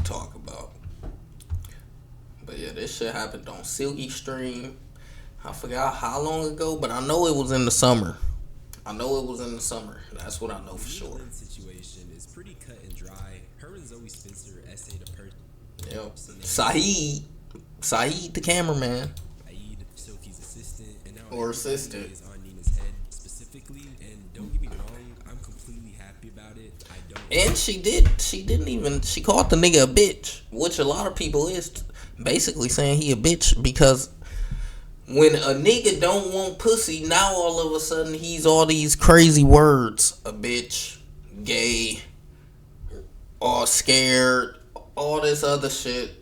talk about. But yeah, this shit happened on Silky Stream. I forgot how long ago, but I know it was in the summer. I know it was in the summer. That's what I know for sure. The situation is pretty cut and dry. Her and Zoe Spencer essayed a person. Yep. Saeed the cameraman. Saeed, Silky's assistant, and now Or assistant. is on Nina's head specifically. And don't get me wrong, I'm completely happy about it. I don't. And she called the nigga a bitch, which a lot of people is basically saying he a bitch because when a nigga don't want pussy, now all of a sudden he's all these crazy words. A bitch, gay, all scared, all this other shit.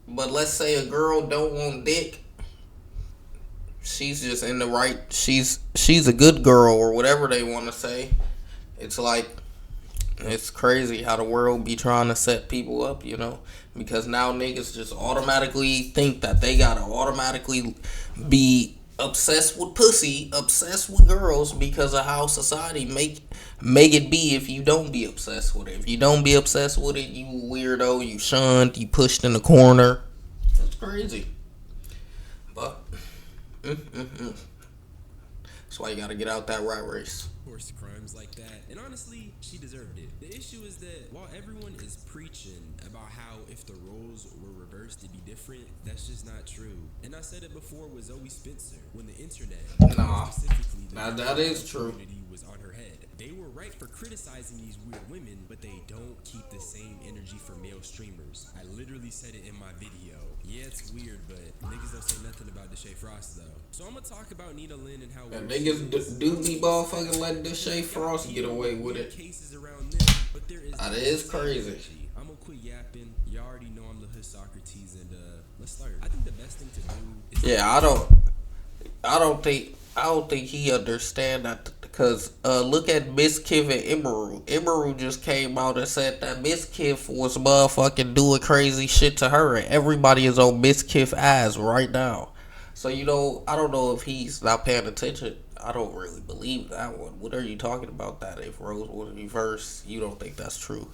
But let's say a girl don't want dick. She's just in the right, she's a good girl or whatever they want to say. It's like, it's crazy how the world be trying to set people up, you know? Because now niggas just automatically think that they gotta automatically be obsessed with pussy, obsessed with girls because of how society make it be if you don't be obsessed with it. If you don't be obsessed with it, you weirdo, you shunned, you pushed in the corner. That's crazy. But, that's why you gotta get out that rat race. Horse crimes like that, and honestly, she deserved it. The issue is that while everyone is preaching about how if the roles were reversed it'd be different, that's just not true. And I said it before with Zoe Spencer, when the internet, specifically that is true, community was on her head. They were right for criticizing these weird women, but they don't keep the same energy for male streamers. I literally said it in my video. Yeah, it's weird, but niggas don't say nothing about Deshae Frost though. So I'm gonna talk about Nina Lynn and how niggas do be motherfucking letting Deshae Frost get away with it. Cases around them, but there is that is crazy. I'm gonna quit yapping. You already know I'm the hood Socrates, and let's start. I think the best thing to do is I don't think he understand that because look at Miss Kiff and Emerald. Emerald just came out and said that Miss Kiff was motherfucking doing crazy shit to her, and everybody is on Miss Kiff ass right now. So you know, I don't know if he's not paying attention. I don't really believe that one. What are you talking about? That if Rose was reversed, you don't think that's true?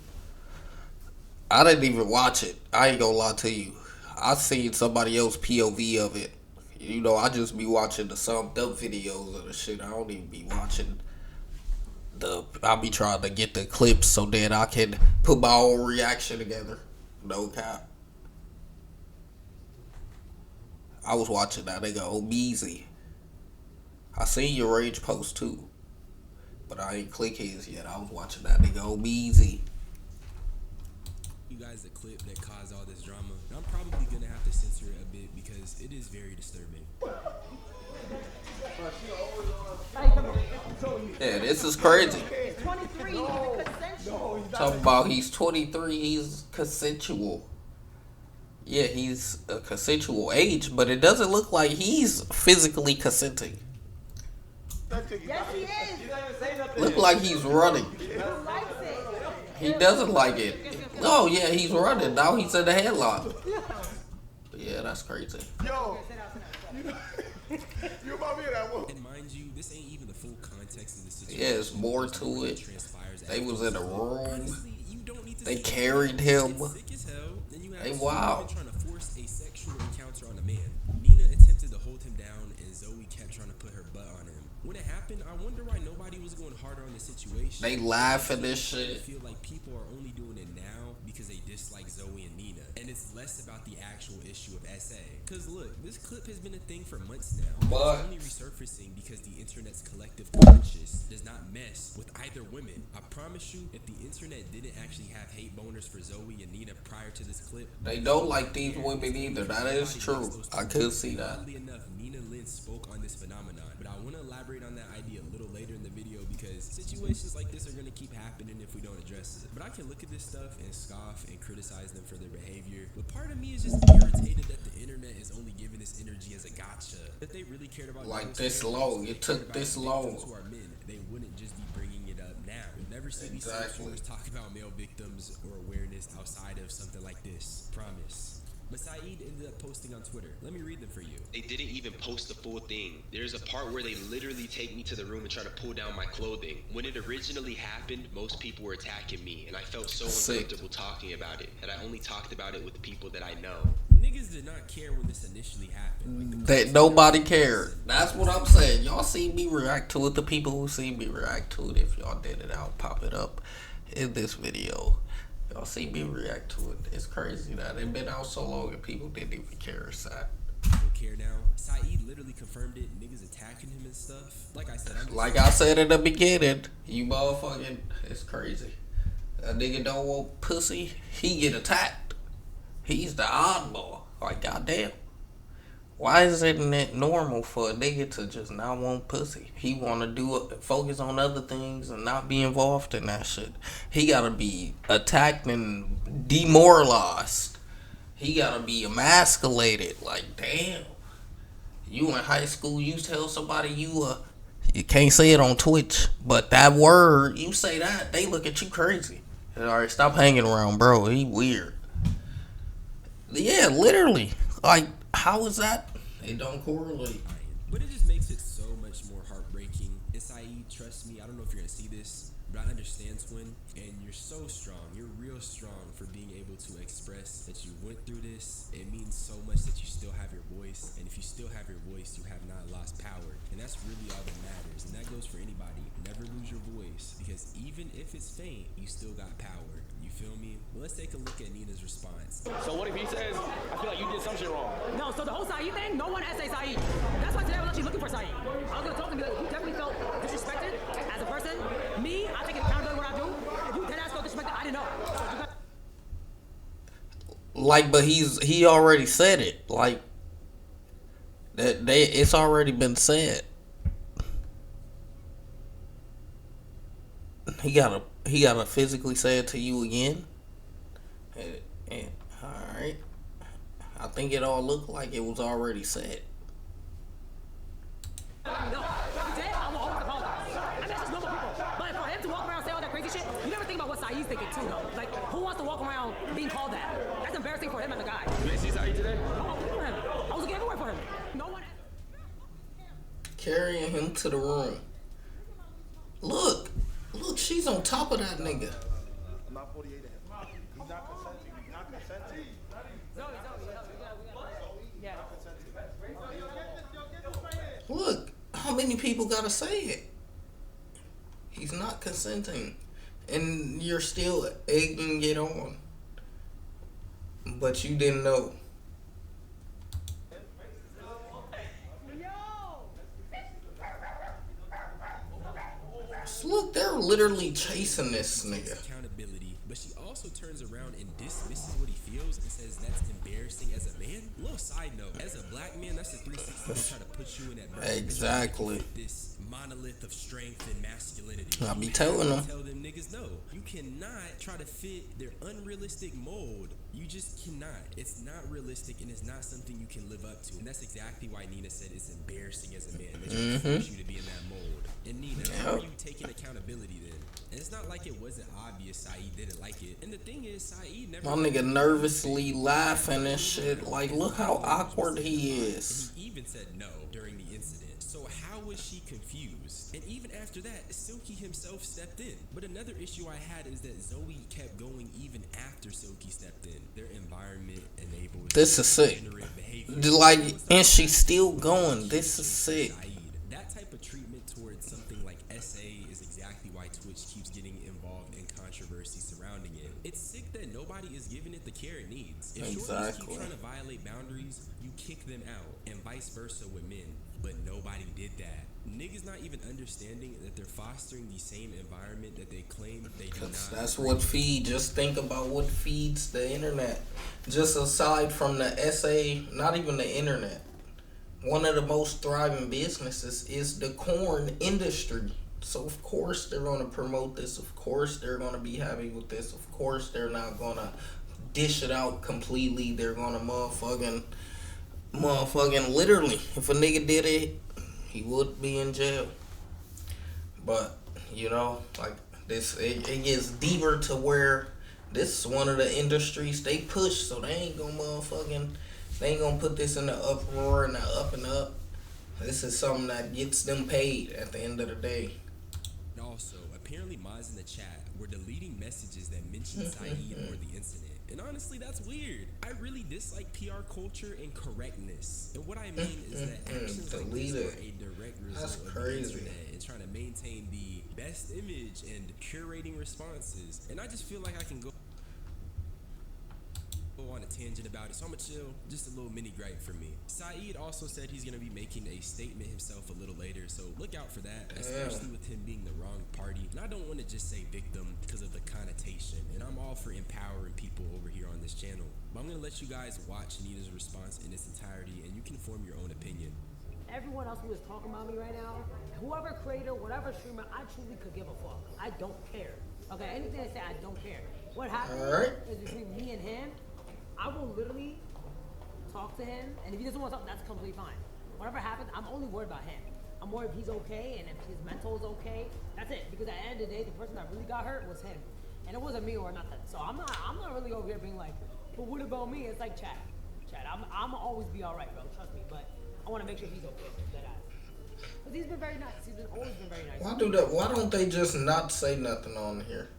I didn't even watch it. I ain't gonna lie to you. I seen somebody else POV of it. You know, I just be watching the summed up videos of the shit. I don't even be watching I be trying to get the clips so that I can put my own reaction together. No cap. I was watching that nigga Obeezy. I seen your rage post too, but I ain't click his yet. I was watching that nigga Obeezy. You guys the clip that caused all this drama. I'm probably gonna have to censor it a bit because it is very disturbing. Yeah, this is crazy. 23, he's consensual. Talking about he's 23, he's consensual. Yeah, he's a consensual age, but it doesn't look like he's physically consenting. Yes, he is. Look like he's running. He likes it. He doesn't like it. Oh yeah, he's running. Now he's in the headlock. Yeah, that's crazy. Yo, you about me that one? And mind you, this ain't even the full context of the situation. Yeah, there's more to it. They was in a room. Honestly, you don't need to They carried him. sick as hell, then you have They two wild. women trying to force a sexual encounter on a man. Nina attempted to hold him down, and Zoe kept trying to put her butt on him. When it happened, I wonder why nobody was going harder on the situation. They laugh at this I shit. feel like people are only doing it now because they dislike Zoe and Nina, and it's less about the actual issue of SA. Cause look, this clip has been a thing for months now. But it's only resurfacing because the internet's collective conscious does not mess with either women. I promise you, if the internet didn't actually have hate boners for Zoe and Nina prior to this clip, they don't like these women either. That is true. I could see that. Oddly enough, Nina Lynn spoke on this phenomenon, but I want to elaborate on that idea a little later in the video because situations like this are going to keep happening if we don't address it. But I can look at this stuff and scoff and criticize them for their behavior, but part of me is just irritated that the internet is only giving this energy as a gotcha. If they really cared about Like those this who long. It took this long. who are men, they wouldn't just be bringing it up now. You'll never see Exactly. these talk about male victims or awareness outside of something like this. Promise. But Saeed ended up posting on Twitter. Let me read them for you. They didn't even post the full thing. There's a part where they literally take me to the room and try to pull down my clothing. When it originally happened, most people were attacking me, and I felt so uncomfortable talking about it that I only talked about it with the people that I know. Niggas did not care when this initially happened. Like That nobody cared. That's what I'm saying. Y'all see me react to it. The people who see me react to it, if y'all did it, I'll pop it up in this video. Y'all see me react to it. It's crazy that it been out so long and people didn't even care. It's sad. Don't care now. Saeed literally confirmed it. Niggas attacking him and stuff. Like I said, Like I said in the beginning, you motherfucking, it's crazy. A nigga don't want pussy, he get attacked. He's the oddball. Like, goddamn. Why isn't it normal for a nigga to just not want pussy? He want to focus on other things and not be involved in that shit. He gotta be attacked and demoralized. He gotta be emasculated. Like, damn. You in high school, you tell somebody you can't say it on Twitch, but that word, you say that, they look at you crazy. Alright, stop hanging around, bro. He weird. Yeah, literally. Like, how is that? It don't correlate. But it just makes it so much more heartbreaking. And Saeed, trust me, I don't know if you're gonna see this, but I understand, twin. And you're so strong. You're real strong for being able to express that you went through this. It means so much that you still have your voice. And if you still have your voice, you have not lost power. And that's really all that matters. And that goes for anybody. Never lose your voice. Because even if it's faint, you still got power. You feel me? Well, let's take a look at Nina's response. So what if he says, I feel like you did some shit wrong? No, so the whole Saeed thing, no one essay Saeed. That's why today I was actually looking for Saeed. I was gonna talk to him, like, you definitely felt disrespected as a person. Me, I take accountability what I do. If you deadass felt disrespected, I didn't know. So you got Like, but he already said it. Like, it's already been said. He gotta physically say it to you again. And all right, I think it all looked like it was already said. no, if he did, I will always apologize. I mean, that's just normal people. But for him to walk around and say all that crazy shit, you never think about what Saeed's thinking too, though. Like, who wants to walk around being called that? That's embarrassing for him as a guy. You didn't see Saeed today? I was looking for him. I was looking everywhere for him. No one. Carrying him to the room. Look, she's on top of that nigga. I'm not 48 to him. He's not consenting. He's not consenting. Yeah. Look, how many people gotta say it? He's not consenting, and you're still egging it on. But you didn't know. Look, they're literally chasing this nigga. Accountability, but she also turns around and dismisses what he feels and says that's embarrassing as a man. Little side note, as a black man, that's a 360 to try to put you in that verse. Exactly. This monolith of strength and masculinity. I be telling them. Tell them niggas no. You cannot try to fit their unrealistic mold. You just cannot. It's not realistic and it's not something you can live up to. And that's exactly why Nina said it's embarrassing as a man. That you force you to be in that mold. And Nina, how are you taking accountability then? And it's not like it wasn't obvious Saeed didn't like it. And the thing is, Saeed never... My nigga nervously laughing and shit. Like, look how awkward he is. And he even said no during the incident. So how was she confused? And even after that, Silky himself stepped in. But another issue I had is that Zoe kept going even after Silky stepped in. Their environment enabled... This is sick. Like, and she's still going. This is sick. That type of treatment towards something like SA is exactly why Twitch keeps getting involved in controversy surrounding it. It's sick that nobody is giving it the care it needs. If shorties keep trying to violate boundaries, you kick them out, and vice versa with men. But nobody did that. Niggas not even understanding that they're fostering the same environment that they claim they do not. That's what feeds. Just think about what feeds the internet. Just aside from the SA, not even the internet. One of the most thriving businesses is the corn industry. So of course they're going to promote this. Of course they're going to be happy with this. Of course they're not going to dish it out completely. They're going to motherfucking literally. If a nigga did it, he would be in jail. But, you know, like this, it gets deeper to where This is one of the industries they push, so they ain't gonna put this in the uproar and the up and up. This is something that gets them paid at the end of the day. And also, apparently mods in the chat were deleting messages that mentioned Saeed or the incident. And honestly, that's weird. I really dislike PR culture and correctness. And what I mean is that actions like this are a direct result of the internet and trying to maintain the best image and curating responses. And I just feel like I can go on a tangent about it, so I'm gonna chill. Just a little mini gripe for me. Saeed also said he's gonna be making a statement himself a little later, so look out for that, especially with him being the wrong party. And I don't want to just say victim because of the connotation, and I'm all for empowering people over here on this channel. But I'm gonna let you guys watch Nina's response in its entirety, and you can form your own opinion. Everyone else who is talking about me right now, whoever creator, whatever streamer, I truly could give a fuck. I don't care. Okay, anything I say, I don't care. What happened is between me and him. I will literally talk to him, and if he doesn't want to talk, that's completely fine. Whatever happens, I'm only worried about him. I'm worried if he's okay, and if his mental is okay. That's it. Because at the end of the day, the person that really got hurt was him, and it wasn't me or nothing. So I'm not really over here being like, but what about me? It's like Chad. I'm always be all right, bro. Trust me. But I want to make sure he's okay. That ass. But he's been very nice. Always been very nice. Why don't they just not say nothing on here?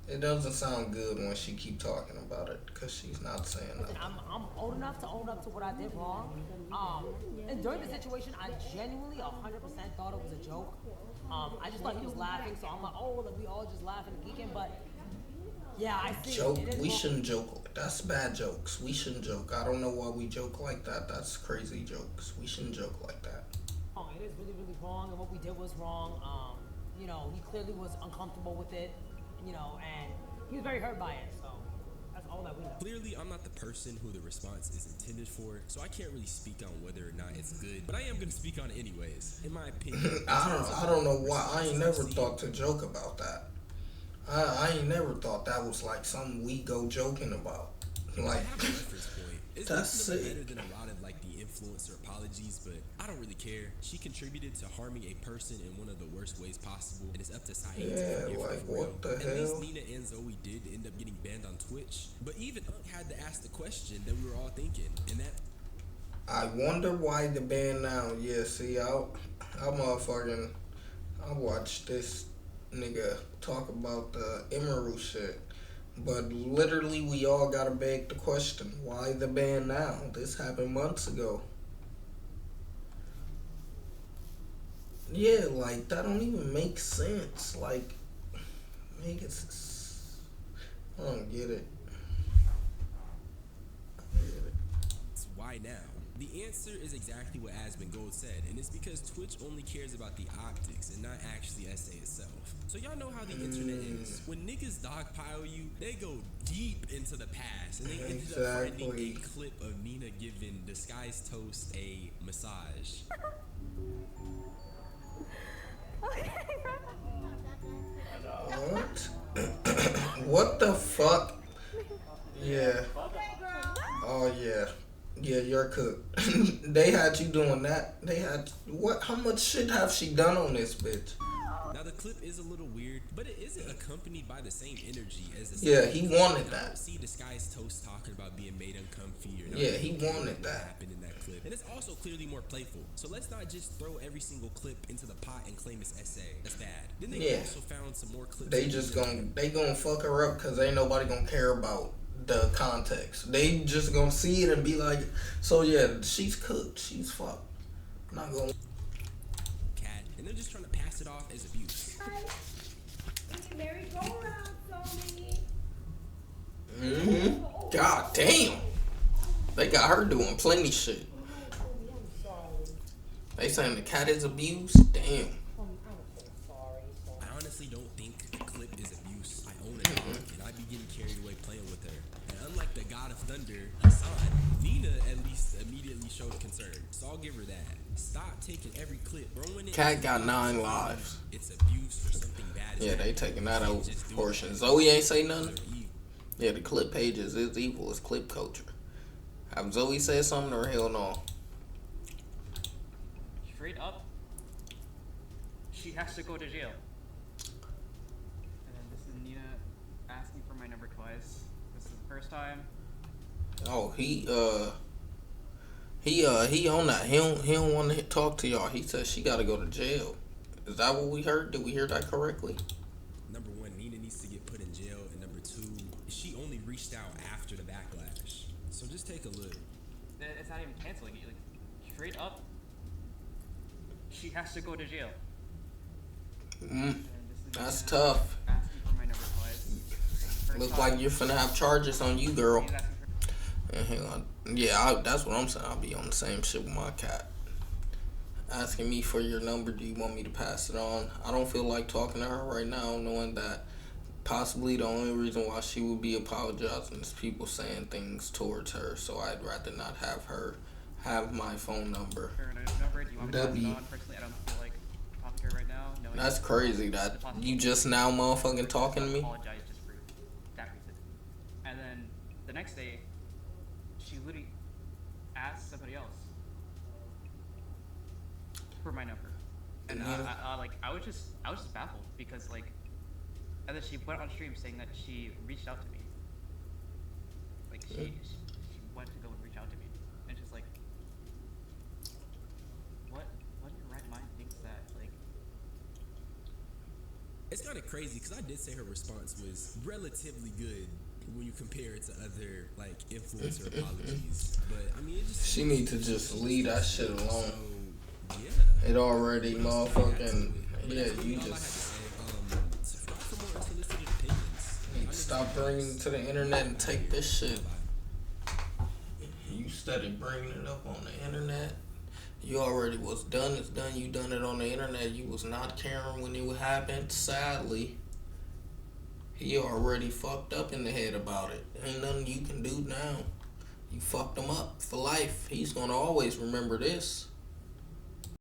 It doesn't sound good when she keep talking about it because she's not saying nothing. I'm old enough to own up to what I did wrong. And during the situation, I genuinely 100% thought it was a joke. I just thought he was laughing, so I'm like, oh, like we all just laughing and geeking. But yeah, I see. Joke? We shouldn't joke. That's bad jokes. We shouldn't joke. I don't know why we joke like that. That's crazy jokes. We shouldn't joke like that. It is really, really wrong, and what we did was wrong. You know, he clearly was uncomfortable with it. You know, and he was very hurt by it, so that's all that we know. Clearly, I'm not the person who the response is intended for, so I can't really speak on whether or not it's good, but I am going to speak on it anyways, in my opinion. I don't know why. I ain't never thought to joke about that. I ain't never thought that was like something we go joking about. Like, that's sick. Better than a lot of like the influencer apologies, but I don't really care. She contributed to harming a person in one of the worst ways possible, and it's up to Saeed to forgive her for what real. the hell? At least Nina and Zoe did end up getting banned on Twitch, but even Unk had to ask the question that we were all thinking, and that I wonder why the ban now. Yeah, see, I watched this nigga talk about the Emerald shit. But literally, we all gotta beg the question, why the ban now? This happened months ago. Yeah, like, that don't even make sense. Like, I don't get it. It's why now? The answer is exactly what Aspen Gold said, and it's because Twitch only cares about the optics and not actually SA itself. So y'all know how the internet is. When niggas dogpile you, they go deep into the past, and they ended up finding a clip of Nina giving Disguised Toast a massage. What? What the fuck? Yeah. Oh yeah. Yeah, you're cooked. They had you doing that. They had what? How much shit have she done on this bitch? Now the clip is a little weird, but it isn't accompanied by the same energy as the. Yeah, he wanted I that. don't see Disguised Toast talking about being made uncomfy or not. Yeah, he wanted that. Happened in that clip, and it's also clearly more playful. So let's not just throw every single clip into the pot and claim it's SA. That's bad. Then they also found some more clips. They just gonna fuck her up because ain't nobody gonna care about the context. They just gonna see it and be like, so yeah, she's cooked, she's fucked. I'm not gonna. Cat, and they're just trying to pass it off as abuse. God damn. They got her doing plenty shit. They saying the cat is abuse? Damn. I honestly don't think the clip is abuse. I own it, and I be getting carried away playing with her. And unlike the God of Thunder, Hassan, Nina at least immediately showed concern. So I'll give her that. Stop taking every clip, throwing it. Cat got 9 lives. It's abuse or something bad. Yeah, they taking that out of proportion. Zoe ain't say nothing. Yeah, the clip pages is evil. It's clip culture. Have Zoe said something or hell no? Straight up, she has to go to jail. And then this is Nina asking for my number 12. twice. This is the first time. Oh, he on that. He don't want to talk to y'all. He says she got to go to jail. Is that what we heard? Did we hear that correctly? Number one, Nina needs to get put in jail, and number two, she only reached out after the backlash. So just take a look. It's not even canceling it. Like, straight up, she has to go to jail. That's tough. Asking for my number twice. Looks like you're finna have charges on you, girl. And hang on. Yeah, that's what I'm saying. I'll be on the same shit with my cat. Asking me for your number, do you want me to pass it on? I don't feel like talking to her right now, knowing that possibly the only reason why she would be apologizing is people saying things towards her. So I'd rather not have her have my phone number. Sure, number. Do you want me to pass it on? Personally, I don't feel like talking to her right now. That's crazy that you just now motherfucking talking to me. Apologize just for that reason. And then the next day, she literally asked somebody else for my number, and I was just baffled because like, and then she went on stream saying that she reached out to me. Like she went to go and reach out to me, and just like, what in your right mind thinks that like? It's kind of crazy because I did say her response was relatively good when you compare it to other like influencer apologies, but I mean, she need to just leave that shit alone. So, yeah. It already motherfucking you just need to stop bringing it to the internet and take this shit. You started bringing it up on the internet. You already was done. It's done. You done it on the internet. You was not caring when it happened. Sadly, he already fucked up in the head about it. Ain't nothing you can do now. You fucked him up for life. He's gonna always remember this.